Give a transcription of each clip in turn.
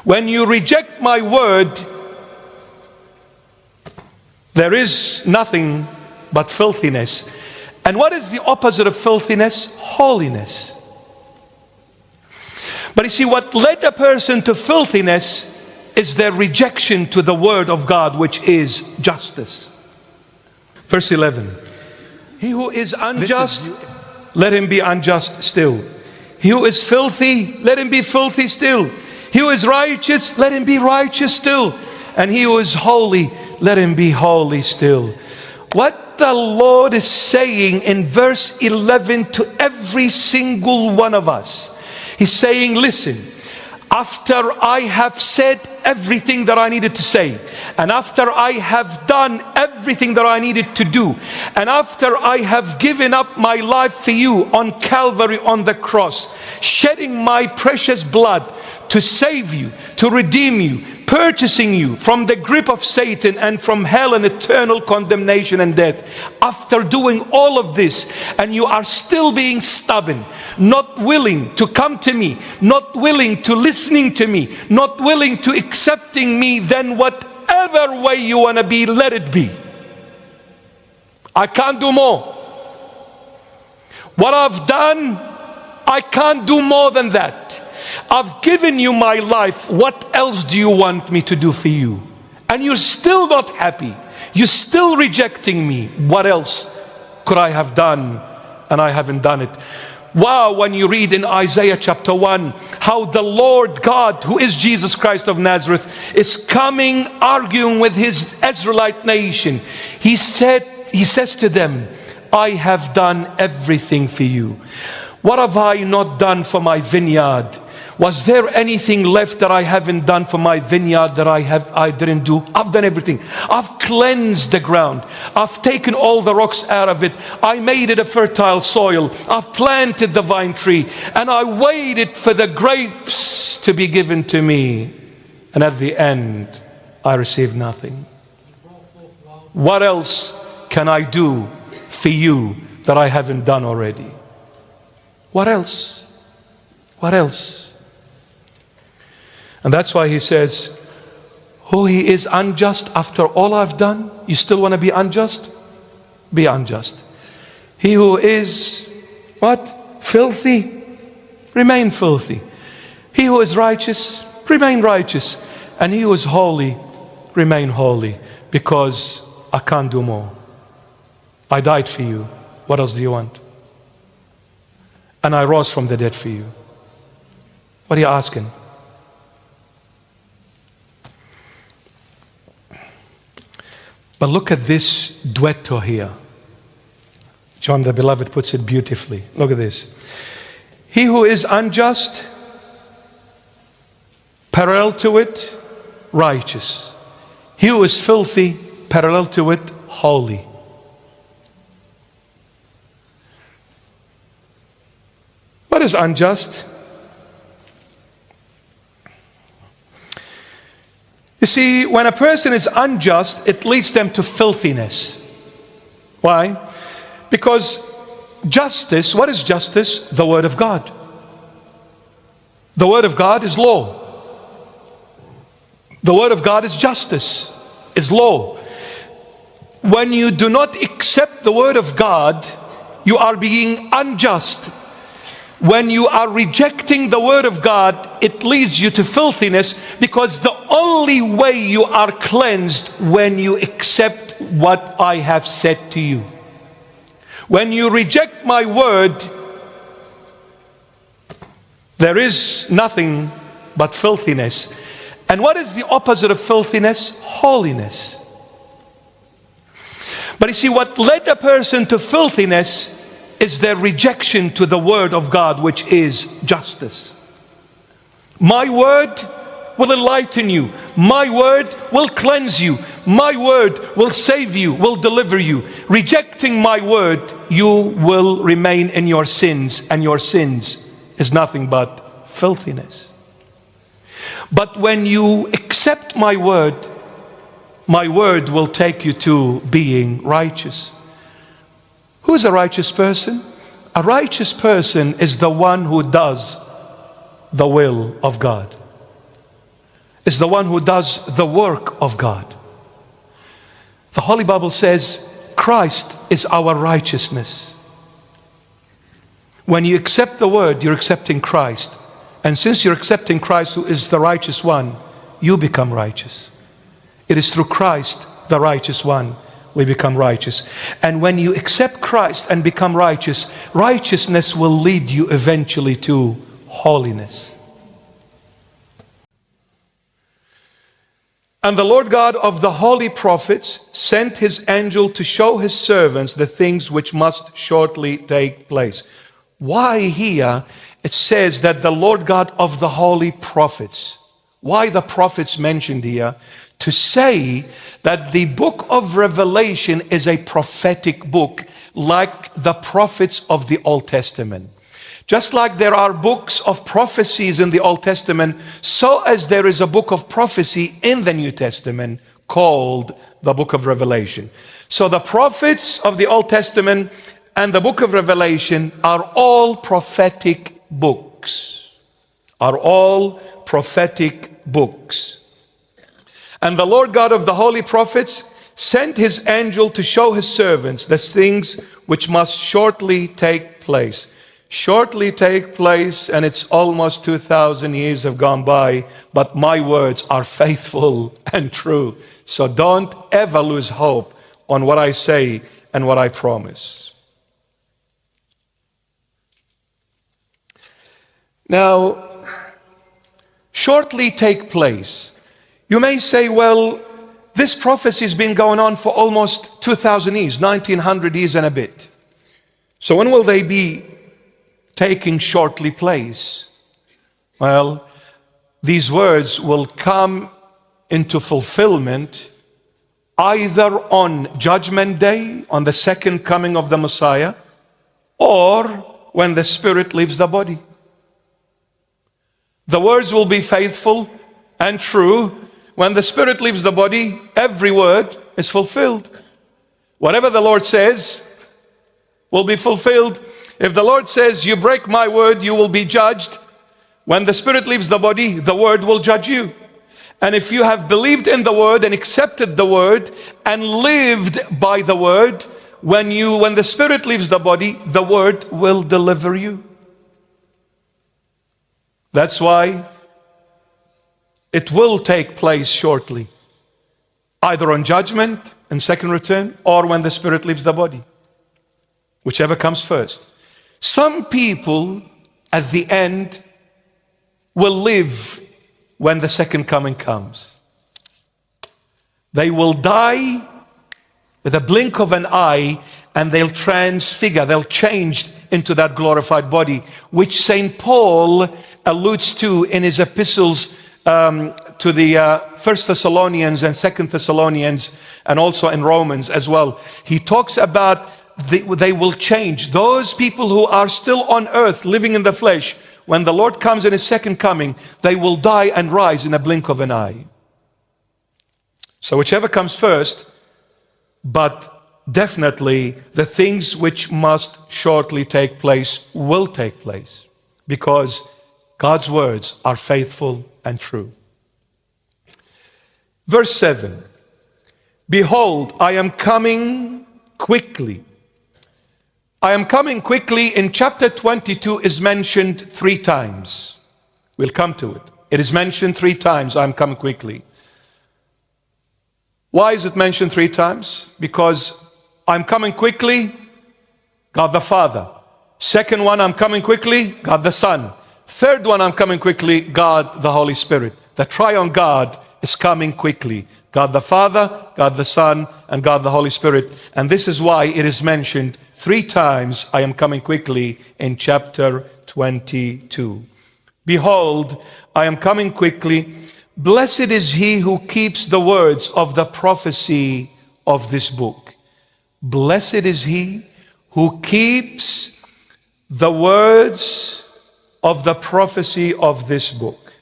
When you reject my word, there is nothing but filthiness. And what is the opposite of filthiness? Holiness. But you see, what led a person to filthiness is their rejection to the word of God, which is justice. Verse 11. He who is unjust, let him be unjust still. He who is filthy, let him be filthy still. He who is righteous, let him be righteous still. And he who is holy, let him be holy still. What the Lord is saying in verse 11 to every single one of us, He's saying, listen, after I have said everything that I needed to say, and after I have done everything that I needed to do, and after I have given up my life for you on Calvary on the cross, shedding my precious blood to save you, to redeem you, purchasing you from the grip of Satan and from hell and eternal condemnation and death. After doing all of this, and you are still being stubborn, not willing to come to me, not willing to listening to me, not willing to accepting me, then whatever way you want to be, let it be. I can't do more. What I've done, I can't do more than that. I've given you my life. What else do you want me to do for you? And you're still not happy. You're still rejecting me. What else could I have done? And I haven't done it. Wow, when you read in Isaiah chapter 1, how the Lord God, who is Jesus Christ of Nazareth, is coming, arguing with his Israelite nation. He says to them, I have done everything for you. What have I not done for my vineyard? Was there anything left that I haven't done for my vineyard that I didn't do? I've done everything. I've cleansed the ground. I've taken all the rocks out of it. I made it a fertile soil. I've planted the vine tree, and I waited for the grapes to be given to me. And at the end, I received nothing. What else can I do for you that I haven't done already? What else? What else? And that's why he says, who he is unjust after all I've done? You still want to be unjust? Be unjust. He who is, what? Filthy? Remain filthy. He who is righteous, remain righteous. And he who is holy, remain holy. Because I can't do more. I died for you. What else do you want? And I rose from the dead for you. What are you asking? But look at this duetto here. John the Beloved puts it beautifully. Look at this. He who is unjust, parallel to it, righteous. He who is filthy, parallel to it, holy. What is unjust? You see, when a person is unjust, it leads them to filthiness. Why? Because justice, what is justice? The Word of God. The Word of God is law. The Word of God is justice, is law. When you do not accept the Word of God, you are being unjust. When you are rejecting the Word of God, it leads you to filthiness, because the only way you are cleansed when you accept what I have said to you. When you reject my word, there is nothing but filthiness. And what is the opposite of filthiness? Holiness. But you see, what led a person to filthiness is their rejection to the Word of God, which is justice. My word will enlighten you. My word will cleanse you. My word will save you, will deliver you. Rejecting my word, you will remain in your sins, and your sins is nothing but filthiness. But when you accept my word will take you to being righteous. Who is a righteous person? A righteous person is the one who does the will of God. is the one who does the work of God. The Holy Bible says Christ is our righteousness. When you accept the word, you're accepting Christ. And since you're accepting Christ, who is the righteous one, you become righteous. It is through Christ, the righteous one, we become righteous. And when you accept Christ and become righteous, righteousness will lead you eventually to holiness. And the Lord God of the holy prophets sent his angel to show his servants the things which must shortly take place. Why here it says that the Lord God of the holy prophets? Why the prophets mentioned here? To say that the book of Revelation is a prophetic book, like the prophets of the Old Testament. Just like there are books of prophecies in the Old Testament, so as there is a book of prophecy in the New Testament called the book of Revelation. So the prophets of the Old Testament and the book of Revelation are all prophetic books. Are all prophetic books. And the Lord God of the holy prophets sent his angel to show his servants the things which must shortly take place. Shortly take place, and it's almost 2,000 years have gone by, but my words are faithful and true. So don't ever lose hope on what I say and what I promise. Now, shortly take place. You may say, well, this prophecy has been going on for almost 2,000 years, 1,900 years and a bit. So when will they be taking shortly place? Well, these words will come into fulfillment either on Judgment Day, on the second coming of the Messiah, or when the spirit leaves the body. The words will be faithful and true. When the spirit leaves the body, every word is fulfilled. Whatever the Lord says will be fulfilled. If the Lord says, you break my word, you will be judged. When the spirit leaves the body, the word will judge you. And if you have believed in the word and accepted the word and lived by the word, when the spirit leaves the body, the word will deliver you. That's why it will take place shortly, either on judgment and second return, or when the spirit leaves the body, whichever comes first. Some people at the end will live when the second coming comes. They will die with a blink of an eye, and they'll transfigure, they'll change into that glorified body, which St. Paul alludes to in his epistles to the First Thessalonians and Second Thessalonians, and also in Romans as well. He talks about they will change. Those people who are still on earth, living in the flesh, when the Lord comes in his second coming, they will die and rise in a blink of an eye. So whichever comes first, but definitely the things which must shortly take place will take place, because God's words are faithful and true. Verse 7, behold, I am coming quickly. I am coming quickly in chapter 22 is mentioned 3 times. We'll come to it. It is mentioned 3 times, I am coming quickly. Why is it mentioned 3 times? Because I'm coming quickly, God the Father. Second one, I'm coming quickly, God the Son. Third one, I'm coming quickly, God the Holy Spirit. The triune God is coming quickly. God the Father, God the Son, and God the Holy Spirit. And this is why it is mentioned 3 times, I am coming quickly, in chapter 22. Behold, I am coming quickly. Blessed is he who keeps the words of the prophecy of this book. Blessed is he who keeps the words of the prophecy of this book.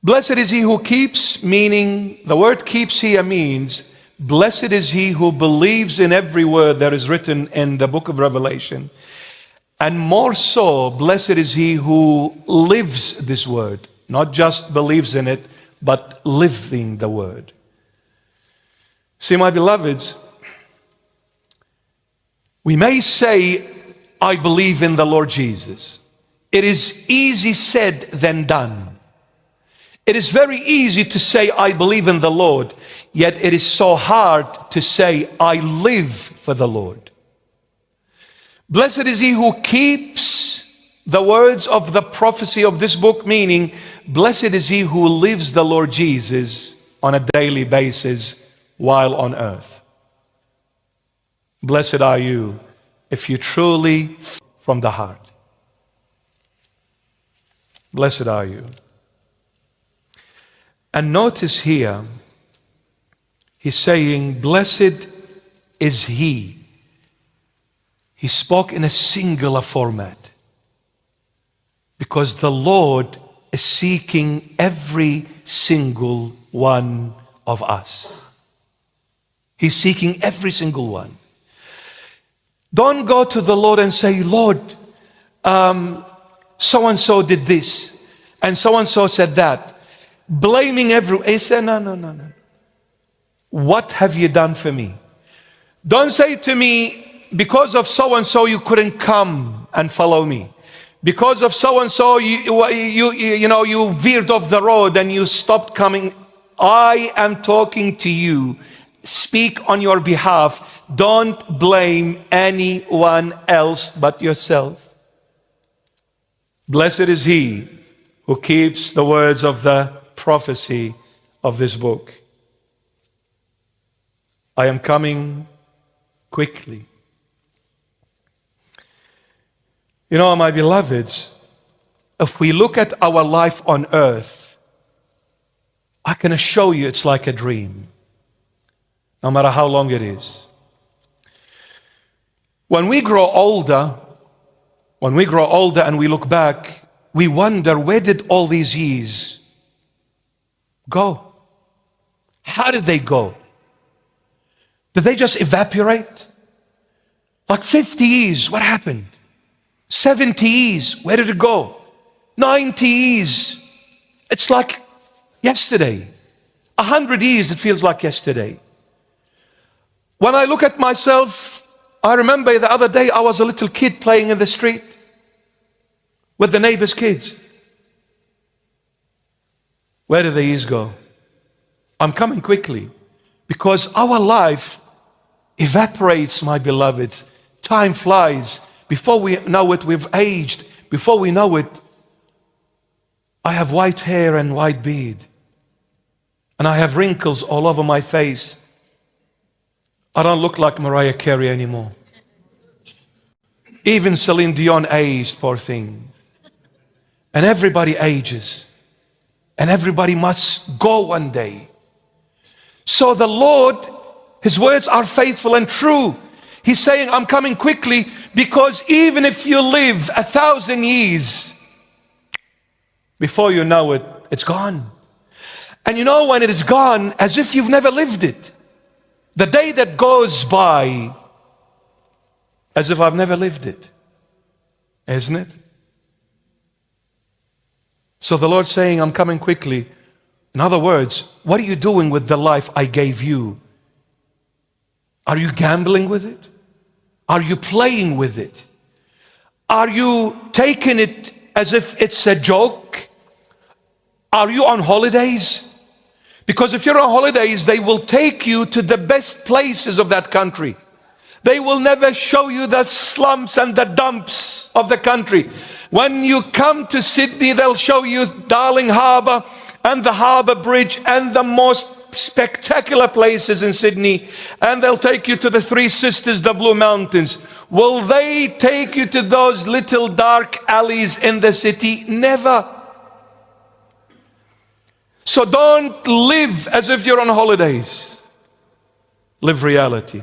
Blessed is he who keeps, meaning the word keeps here means blessed is he who believes in every word that is written in the book of Revelation. And more so, blessed is he who lives this word. Not just believes in it, but living the word. See, my beloveds, we may say, I believe in the Lord Jesus. It is easy said than done. It is very easy to say, I believe in the Lord, yet it is so hard to say, I live for the Lord. Blessed is he who keeps the words of the prophecy of this book, meaning, blessed is he who lives the Lord Jesus on a daily basis while on earth. Blessed are you if you truly from the heart. Blessed are you. And notice here, he's saying, blessed is he. He spoke in a singular format because the Lord is seeking every single one of us. He's seeking every single one. Don't go to the Lord and say, Lord, so-and-so did this and so-and-so said that. Blaming everyone. He said, no. What have you done for me? Don't say to me, because of so-and-so you couldn't come and follow me. Because of so-and-so you veered off the road and you stopped coming. I am talking to you. Speak on your behalf. Don't blame anyone else but yourself. Blessed is he who keeps the words of the prophecy of this book. I am coming quickly. You know, my beloveds, if we look at our life on earth, I can assure you it's like a dream, no matter how long it is. When we grow older and we look back, we wonder, where did all these years go? How did they go? Did they just evaporate? Like 50 years, what happened? 70 years, where did it go? 90 years, it's like yesterday. 100 years, it feels like yesterday. When I look at myself, I remember the other day I was a little kid playing in the street with the neighbor's kids. Where did the years go? I'm coming quickly because our life evaporates, my beloveds. Time flies. Before we know it, we've aged. Before we know it, I have white hair and white beard. And I have wrinkles all over my face. I don't look like Mariah Carey anymore. Even Celine Dion aged, poor thing. And everybody ages. And everybody must go one day. So the Lord, his words are faithful and true. He's saying, I'm coming quickly, because even if you live 1,000 years, before you know it, it's gone. And you know when it is gone, as if you've never lived it. The day that goes by, as if I've never lived it. Isn't it? So the Lord's saying, I'm coming quickly. In other words, what are you doing with the life I gave you? Are you gambling with it? Are you playing with it? Are you taking it as if it's a joke? Are you on holidays? Because if you're on holidays, they will take you to the best places of that country. They will never show you the slums and the dumps of the country. When you come to Sydney, they'll show you Darling Harbour and the Harbour Bridge and the most spectacular places in Sydney, and they'll take you to the Three Sisters, the Blue Mountains. Will they take you to those little dark alleys in the city? Never. So don't live as if you're on holidays. Live reality.